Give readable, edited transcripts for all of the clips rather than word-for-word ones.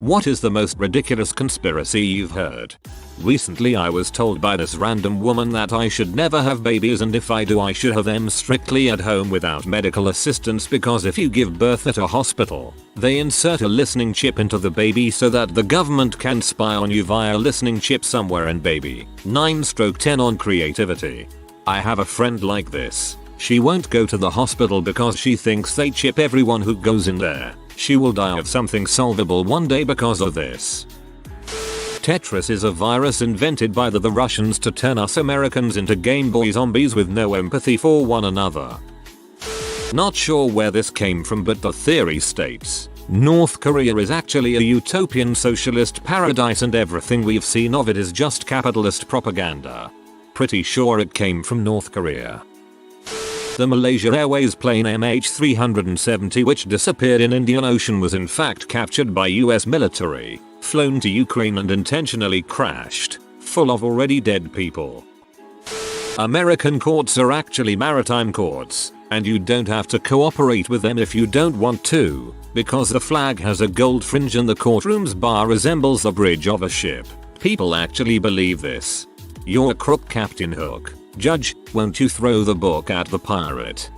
What is the most ridiculous conspiracy you've heard? Recently I was told by this random woman that I should never have babies, and if I do I should have them strictly at home without medical assistance, because if you give birth at a hospital, they insert a listening chip into the baby so that the government can spy on you via listening chip somewhere in baby. 9/10 on creativity. I have a friend like this. She won't go to the hospital because she thinks they chip everyone who goes in there. She will die of something solvable one day because of this. Tetris is a virus invented by the Russians to turn us Americans into Game Boy zombies with no empathy for one another. Not sure where this came from, but the theory states North Korea is actually a utopian socialist paradise and everything we've seen of it is just capitalist propaganda. Pretty sure it came from North Korea. The Malaysia Airways plane MH370, which disappeared in Indian Ocean, was in fact captured by US military, flown to Ukraine and intentionally crashed, full of already dead people. American courts are actually maritime courts, and you don't have to cooperate with them if you don't want to, because the flag has a gold fringe and the courtroom's bar resembles the bridge of a ship. People actually believe this. You're a crook, Captain Hook. Judge, won't you throw the book at the pirate?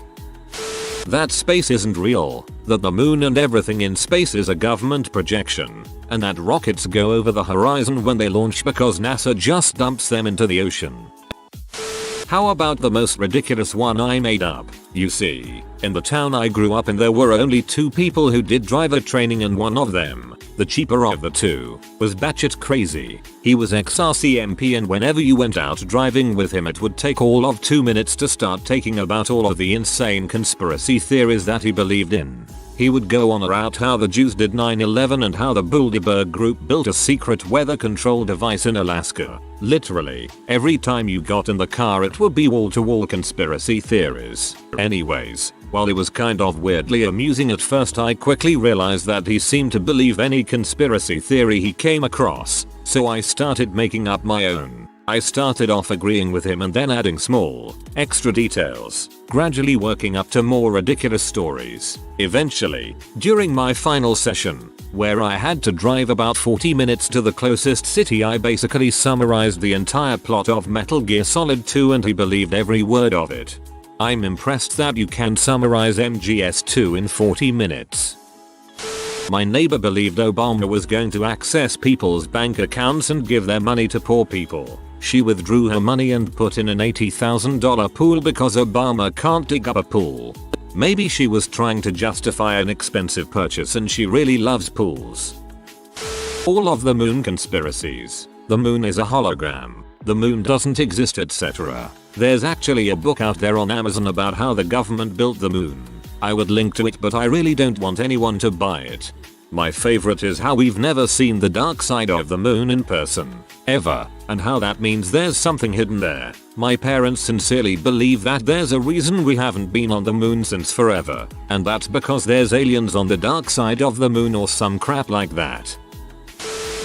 That space isn't real, that the moon and everything in space is a government projection, and that rockets go over the horizon when they launch because NASA just dumps them into the ocean. How about the most ridiculous one I made up? You see, in the town I grew up in there were only 2 people who did driver training, and one of them, the cheaper of the 2, was batshit crazy. He was ex-RCMP, and whenever you went out driving with him it would take all of 2 minutes to start taking about all of the insane conspiracy theories that he believed in. He would go on about how the Jews did 9/11 and how the Bilderberg group built a secret weather control device in Alaska. Literally, every time you got in the car it would be wall-to-wall conspiracy theories. Anyways, while it was kind of weirdly amusing at first, I quickly realized that he seemed to believe any conspiracy theory he came across, so I started making up my own. I started off agreeing with him and then adding small, extra details, gradually working up to more ridiculous stories. Eventually, during my final session, where I had to drive about 40 minutes to the closest city, I basically summarized the entire plot of Metal Gear Solid 2 and he believed every word of it. I'm impressed that you can summarize MGS2 in 40 minutes. My neighbor believed Obama was going to access people's bank accounts and give their money to poor people. She withdrew her money and put in an $80,000 pool because Obama can't dig up a pool. Maybe she was trying to justify an expensive purchase and she really loves pools. All of the moon conspiracies. The moon is a hologram. The moon doesn't exist, etc. There's actually a book out there on Amazon about how the government built the moon. I would link to it, but I really don't want anyone to buy it. My favorite is how we've never seen the dark side of the moon in person, ever, and how that means there's something hidden there. My parents sincerely believe that there's a reason we haven't been on the moon since forever, and that's because there's aliens on the dark side of the moon or some crap like that.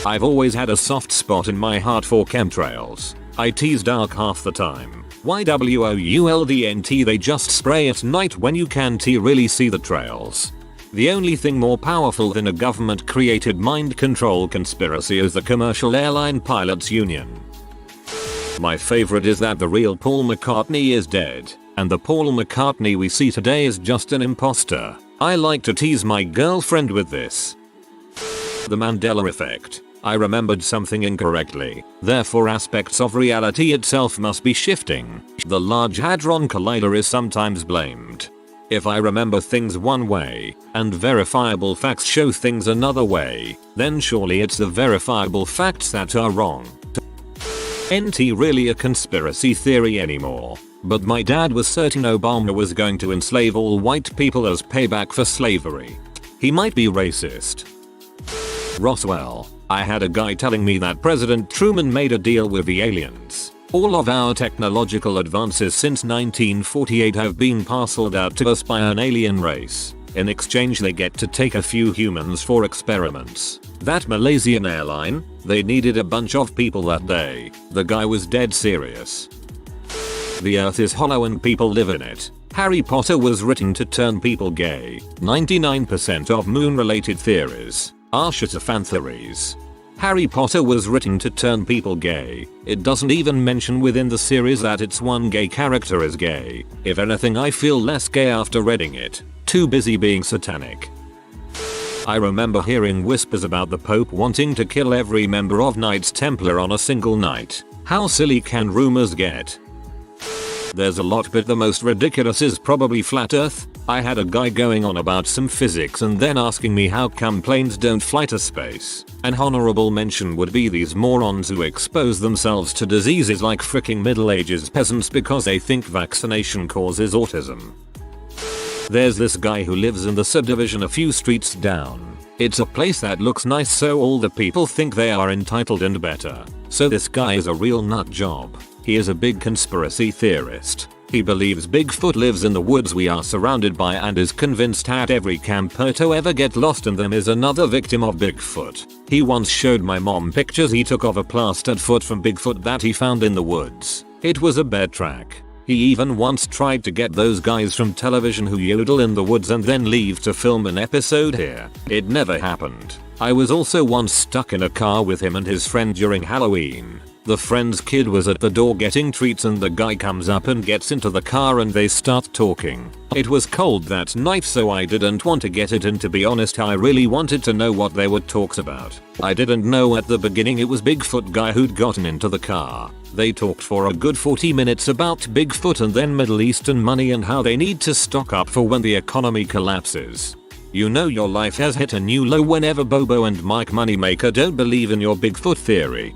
I've always had a soft spot in my heart for chemtrails. I tease dark half the time. YWOULDNT, they just spray at night when you can't really see the trails. The only thing more powerful than a government-created mind control conspiracy is the Commercial Airline Pilots Union. My favorite is that the real Paul McCartney is dead, and the Paul McCartney we see today is just an imposter. I like to tease my girlfriend with this. The Mandela effect. I remembered something incorrectly, therefore aspects of reality itself must be shifting. The Large Hadron Collider is sometimes blamed. If I remember things one way, and verifiable facts show things another way, then surely it's the verifiable facts that are wrong. Ain't really a conspiracy theory anymore, but my dad was certain Obama was going to enslave all white people as payback for slavery. He might be racist. Roswell. I had a guy telling me that President Truman made a deal with the aliens. All of our technological advances since 1948 have been parceled out to us by an alien race. In exchange they get to take a few humans for experiments. That Malaysian airline, they needed a bunch of people that day. The guy was dead serious. The earth is hollow and people live in it. Harry Potter was written to turn people gay. 99% of moon related theories. Shit, fan theories. Harry Potter was written to turn people gay. It doesn't even mention within the series that its one gay character is gay. If anything, I feel less gay after reading it. Too busy being satanic. I remember hearing whispers about the Pope wanting to kill every member of Knights Templar on a single night. How silly can rumors get? There's a lot, but the most ridiculous is probably flat earth. I had a guy going on about some physics and then asking me how come planes don't fly to space. An honorable mention would be these morons who expose themselves to diseases like fricking Middle Ages peasants because they think vaccination causes autism. There's this guy who lives in the subdivision a few streets down. It's a place that looks nice, so all the people think they are entitled and better. So this guy is a real nut job. He is a big conspiracy theorist. He believes Bigfoot lives in the woods we are surrounded by and is convinced that every camper to ever get lost in them is another victim of Bigfoot. He once showed my mom pictures he took of a plastered foot from Bigfoot that he found in the woods. It was a bear track. He even once tried to get those guys from television who yodel in the woods and then leave to film an episode here. It never happened. I was also once stuck in a car with him and his friend during Halloween. The friend's kid was at the door getting treats and the guy comes up and gets into the car and they start talking. It was cold that night, so I didn't want to get it, and to be honest I really wanted to know what they would talk about. I didn't know at the beginning it was Bigfoot guy who'd gotten into the car. They talked for a good 40 minutes about Bigfoot and then Middle Eastern money and how they need to stock up for when the economy collapses. You know your life has hit a new low whenever Bobo and Mike Moneymaker don't believe in your Bigfoot theory.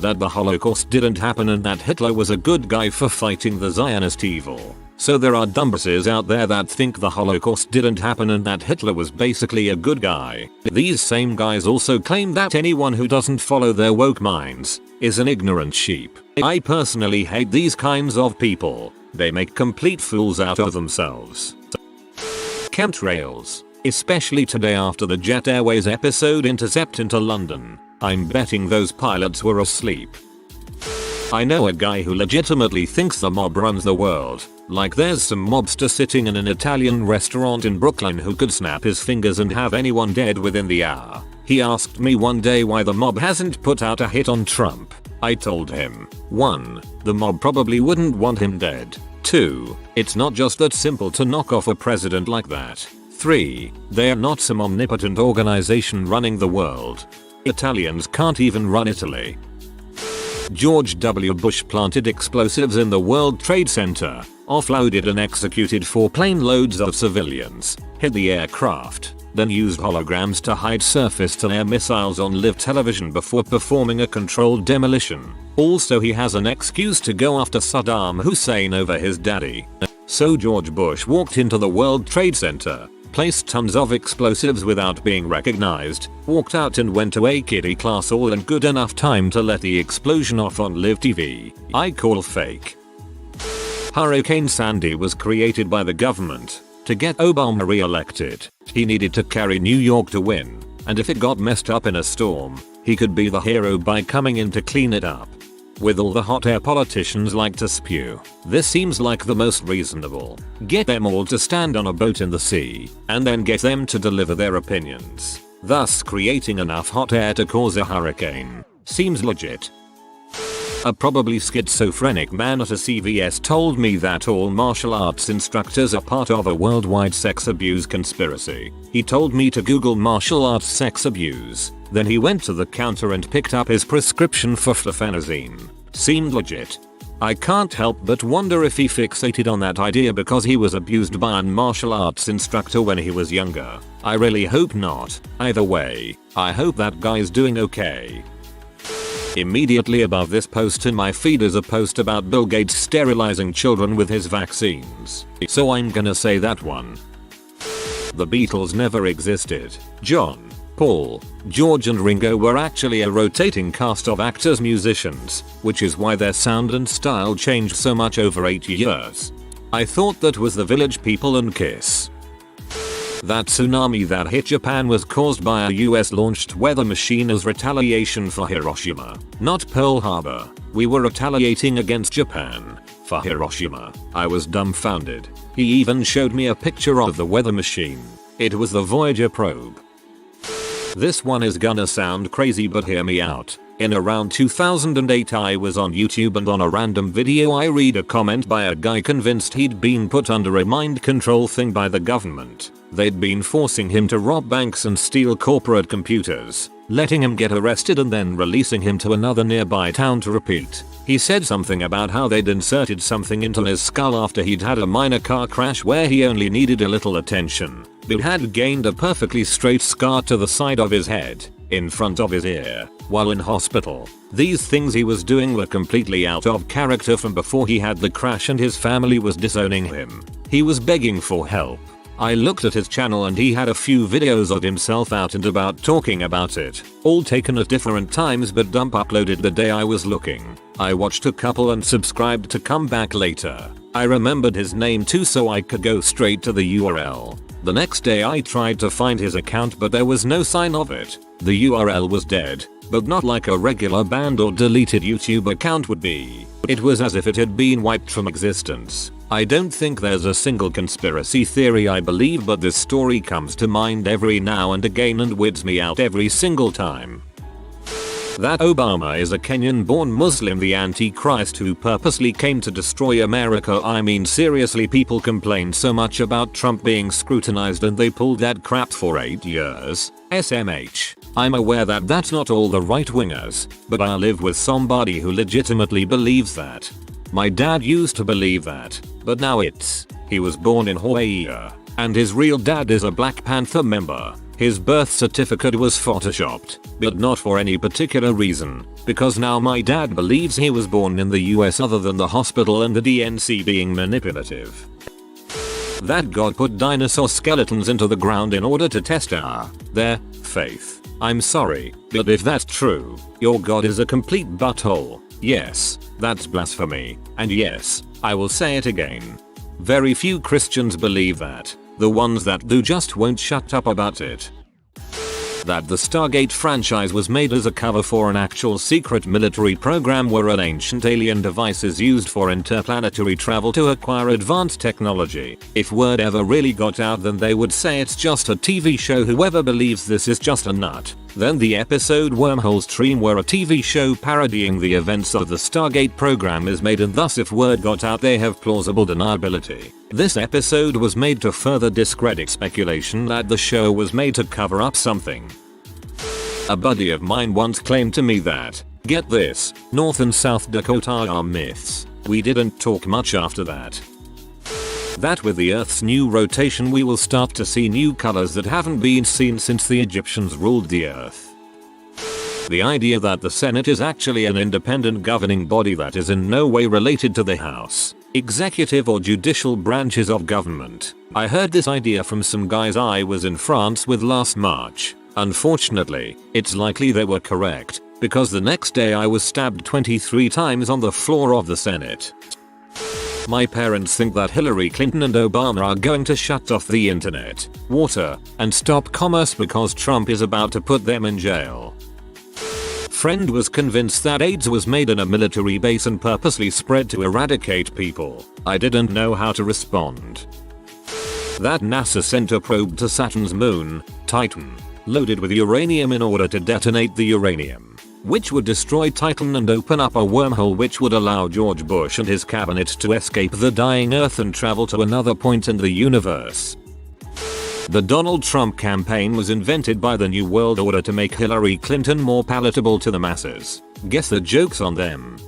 That the Holocaust didn't happen and that Hitler was a good guy for fighting the Zionist evil. So there are dumbasses out there that think the Holocaust didn't happen and that Hitler was basically a good guy. These same guys also claim that anyone who doesn't follow their woke minds is an ignorant sheep. I personally hate these kinds of people. They make complete fools out of themselves. Chemtrails. Especially today after the Jet Airways episode Intercept into London. I'm betting those pilots were asleep. I know a guy who legitimately thinks the mob runs the world. Like there's some mobster sitting in an Italian restaurant in Brooklyn who could snap his fingers and have anyone dead within the hour. He asked me one day why the mob hasn't put out a hit on Trump. I told him, 1. The mob probably wouldn't want him dead. 2. It's not just that simple to knock off a president like that. 3. They are not some omnipotent organization running the world. Italians can't even run Italy. George W. Bush planted explosives in the World Trade Center, offloaded and executed 4 plane loads of civilians, hit the aircraft, then used holograms to hide surface-to-air missiles on live television before performing a controlled demolition. Also, he has an excuse to go after Saddam Hussein over his daddy. So George Bush walked into the World Trade Center, placed tons of explosives without being recognized, walked out and went to a kiddie class all in good enough time to let the explosion off on live TV. I call fake. Hurricane Sandy was created by the government to get Obama re-elected. He needed to carry New York to win, and if it got messed up in a storm, he could be the hero by coming in to clean it up. With all the hot air politicians like to spew, this seems like the most reasonable. Get them all to stand on a boat in the sea, and then get them to deliver their opinions, thus creating enough hot air to cause a hurricane. Seems legit. A probably schizophrenic man at a CVS told me that all martial arts instructors are part of a worldwide sex abuse conspiracy. He told me to Google martial arts sex abuse. Then he went to the counter and picked up his prescription for flufenazine. Seemed legit. I can't help but wonder if he fixated on that idea because he was abused by a martial arts instructor when he was younger. I really hope not. Either way, I hope that guy's doing okay. Immediately above this post in my feed is a post about Bill Gates sterilizing children with his vaccines. So I'm gonna say that one. The Beatles never existed. John, Paul, George and Ringo were actually a rotating cast of actors musicians, which is why their sound and style changed so much over 8 years. I thought that was the Village People and Kiss. That tsunami that hit Japan was caused by a US launched weather machine as retaliation for Hiroshima, not Pearl Harbor. We were retaliating against Japan for Hiroshima. I was dumbfounded. He even showed me a picture of the weather machine. It was the Voyager probe. This one is gonna sound crazy, but hear me out. In around 2008 I was on YouTube, and on a random video I read a comment by a guy convinced he'd been put under a mind control thing by the government. They'd been forcing him to rob banks and steal corporate computers, letting him get arrested and then releasing him to another nearby town to repeat. He said something about how they'd inserted something into his skull after he'd had a minor car crash where he only needed a little attention, but had gained a perfectly straight scar to the side of his head, in front of his ear, while in hospital. These things he was doing were completely out of character from before he had the crash, and his family was disowning him. He was begging for help. I looked at his channel and he had a few videos of himself out and about talking about it, all taken at different times, but dump uploaded the day I was looking. I watched a couple and subscribed to come back later. I remembered his name too, so I could go straight to the URL. The next day I tried to find his account, but there was no sign of it. The URL was dead, but not like a regular banned or deleted YouTube account would be. It was as if it had been wiped from existence. I don't think there's a single conspiracy theory I believe, but this story comes to mind every now and again and weirds me out every single time. That Obama is a Kenyan-born Muslim, the Antichrist who purposely came to destroy America. I mean, seriously, people complained so much about Trump being scrutinized and they pulled that crap for 8 years. SMH. I'm aware that that's not all the right-wingers, but I live with somebody who legitimately believes that. My dad used to believe that, but now he was born in Hawaii, and his real dad is a Black Panther member. His birth certificate was photoshopped, but not for any particular reason, because now my dad believes he was born in the US, other than the hospital and the DNC being manipulative. That God put dinosaur skeletons into the ground in order to test their faith. I'm sorry, but if that's true, your God is a complete butthole. Yes, that's blasphemy, and yes, I will say it again. Very few Christians believe that. The ones that do just won't shut up about it. That the Stargate franchise was made as a cover for an actual secret military program where an ancient alien device is used for interplanetary travel to acquire advanced technology. If word ever really got out, then they would say it's just a TV show. Whoever believes this is just a nut. Then the episode Wormhole Stream, where a TV show parodying the events of the Stargate program is made, and thus if word got out they have plausible deniability. This episode was made to further discredit speculation that the show was made to cover up something. A buddy of mine once claimed to me that, get this, North and South Dakota are myths. We didn't talk much after that. That with the Earth's new rotation we will start to see new colors that haven't been seen since the Egyptians ruled the Earth. The idea that the Senate is actually an independent governing body that is in no way related to the House, executive or judicial branches of government. I heard this idea from some guys I was in France with last March. Unfortunately, it's likely they were correct, because the next day I was stabbed 23 times on the floor of the Senate. My parents think that Hillary Clinton and Obama are going to shut off the internet, water, and stop commerce because Trump is about to put them in jail. Friend was convinced that AIDS was made in a military base and purposely spread to eradicate people. I didn't know how to respond. That NASA sent a probe to Saturn's moon, Titan, loaded with uranium in order to detonate the uranium, which would destroy Titan and open up a wormhole which would allow George Bush and his cabinet to escape the dying Earth and travel to another point in the universe. The Donald Trump campaign was invented by the New World Order to make Hillary Clinton more palatable to the masses. Guess the joke's on them.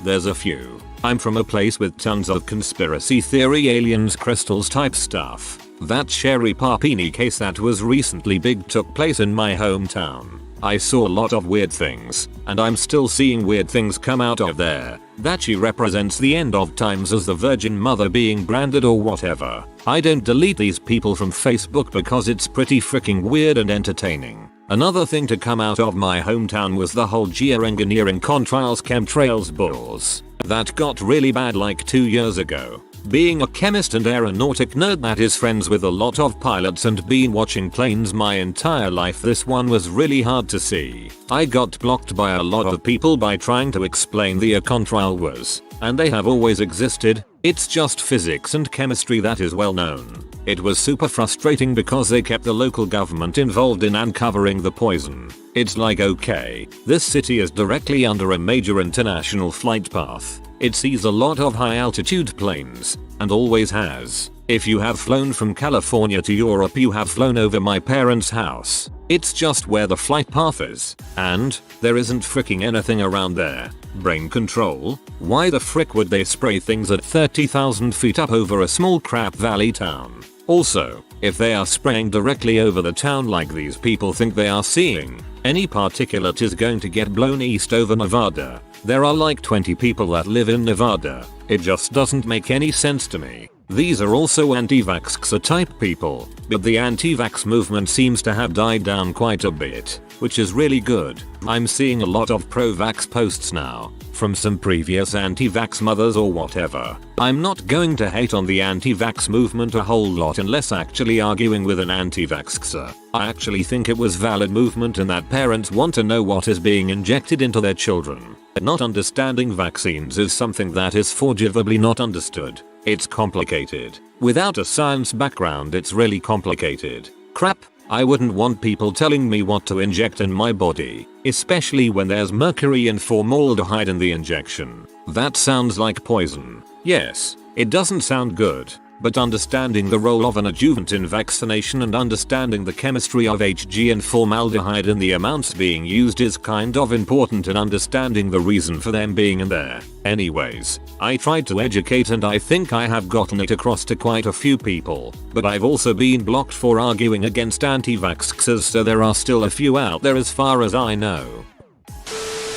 There's a few. I'm from a place with tons of conspiracy theory, aliens, crystals type stuff. That Sherry Papini case that was recently big took place in my hometown. I saw a lot of weird things, and I'm still seeing weird things come out of there. That she represents the end of times as the Virgin Mother being branded or whatever. I don't delete these people from Facebook because it's pretty freaking weird and entertaining. Another thing to come out of my hometown was the whole geoengineering contrails chemtrails bulls. That got really bad like 2 years ago. Being a chemist and aeronautic nerd that is friends with a lot of pilots and been watching planes my entire life, this one was really hard to see. I got blocked by a lot of people by trying to explain the contrail was, and they have always existed, it's just physics and chemistry that is well known. It was super frustrating because they kept the local government involved in uncovering the poison. It's like, okay, this city is directly under a major international flight path. It sees a lot of high altitude planes, and always has. If you have flown from California to Europe, you have flown over my parents' house. It's just where the flight path is, and there isn't fricking anything around there. Brain control? Why the frick would they spray things at 30,000 feet up over a small crap valley town? Also, if they are spraying directly over the town like these people think they are seeing, any particulate is going to get blown east over Nevada. There are like 20 people that live in Nevada. It just doesn't make any sense to me. These are also anti-vax type people, but the anti-vax movement seems to have died down quite a bit, which is really good. I'm seeing a lot of pro-vax posts now, from some previous anti-vax mothers or whatever. I'm not going to hate on the anti-vax movement a whole lot unless actually arguing with an anti-vaxxer. I actually think it was valid movement in that parents want to know what is being injected into their children. Not understanding vaccines is something that is forgivably not understood. It's complicated. Without a science background, it's really complicated. Crap, I wouldn't want people telling me what to inject in my body, especially when there's mercury and formaldehyde in the injection. That sounds like poison. Yes, it doesn't sound good. But understanding the role of an adjuvant in vaccination and understanding the chemistry of Hg and formaldehyde and the amounts being used is kind of important in understanding the reason for them being in there. Anyways, I tried to educate and I think I have gotten it across to quite a few people, but I've also been blocked for arguing against anti-vaxxers, so there are still a few out there as far as I know.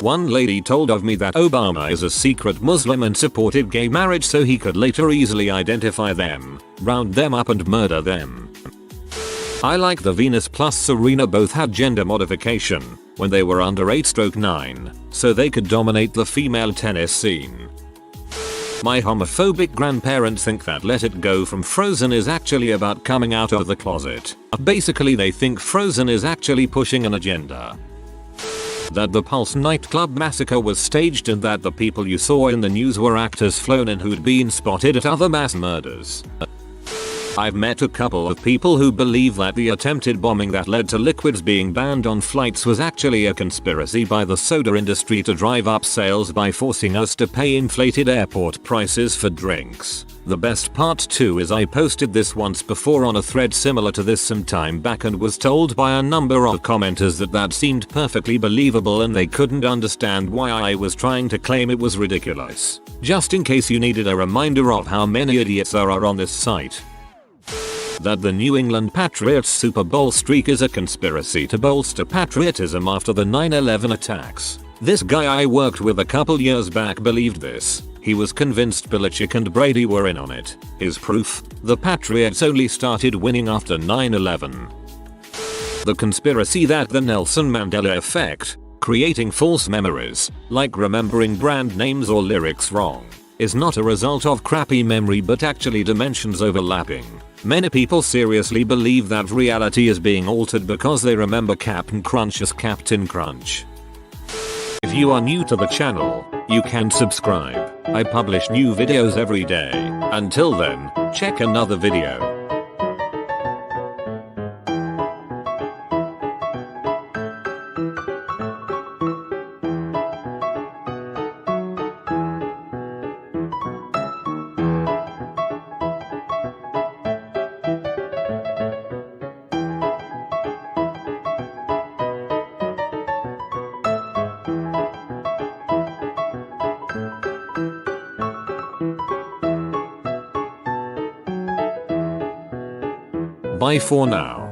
One lady told of me that Obama is a secret Muslim and supported gay marriage so he could later easily identify them, round them up and murder them. I like the Venus plus Serena both had gender modification when they were under 8/9, so they could dominate the female tennis scene. My homophobic grandparents think that Let It Go from Frozen is actually about coming out of the closet. Basically they think Frozen is actually pushing an agenda. That the Pulse nightclub massacre was staged and that the people you saw in the news were actors flown in who'd been spotted at other mass murders. I've met a couple of people who believe that the attempted bombing that led to liquids being banned on flights was actually a conspiracy by the soda industry to drive up sales by forcing us to pay inflated airport prices for drinks. The best part too is I posted this once before on a thread similar to this some time back and was told by a number of commenters that seemed perfectly believable and they couldn't understand why I was trying to claim it was ridiculous. Just in case you needed a reminder of how many idiots there are on this site. That the New England Patriots Super Bowl streak is a conspiracy to bolster patriotism after the 9/11 attacks. This guy I worked with a couple years back believed this. He was convinced Belichick and Brady were in on it. His proof? The Patriots only started winning after 9/11. The conspiracy that the Nelson Mandela effect, creating false memories, like remembering brand names or lyrics wrong, is not a result of crappy memory but actually dimensions overlapping. Many people seriously believe that reality is being altered because they remember Captain Crunch as Captain Crunch. If you are new to the channel, you can subscribe. I publish new videos every day. Until then, check another video. Bye for now.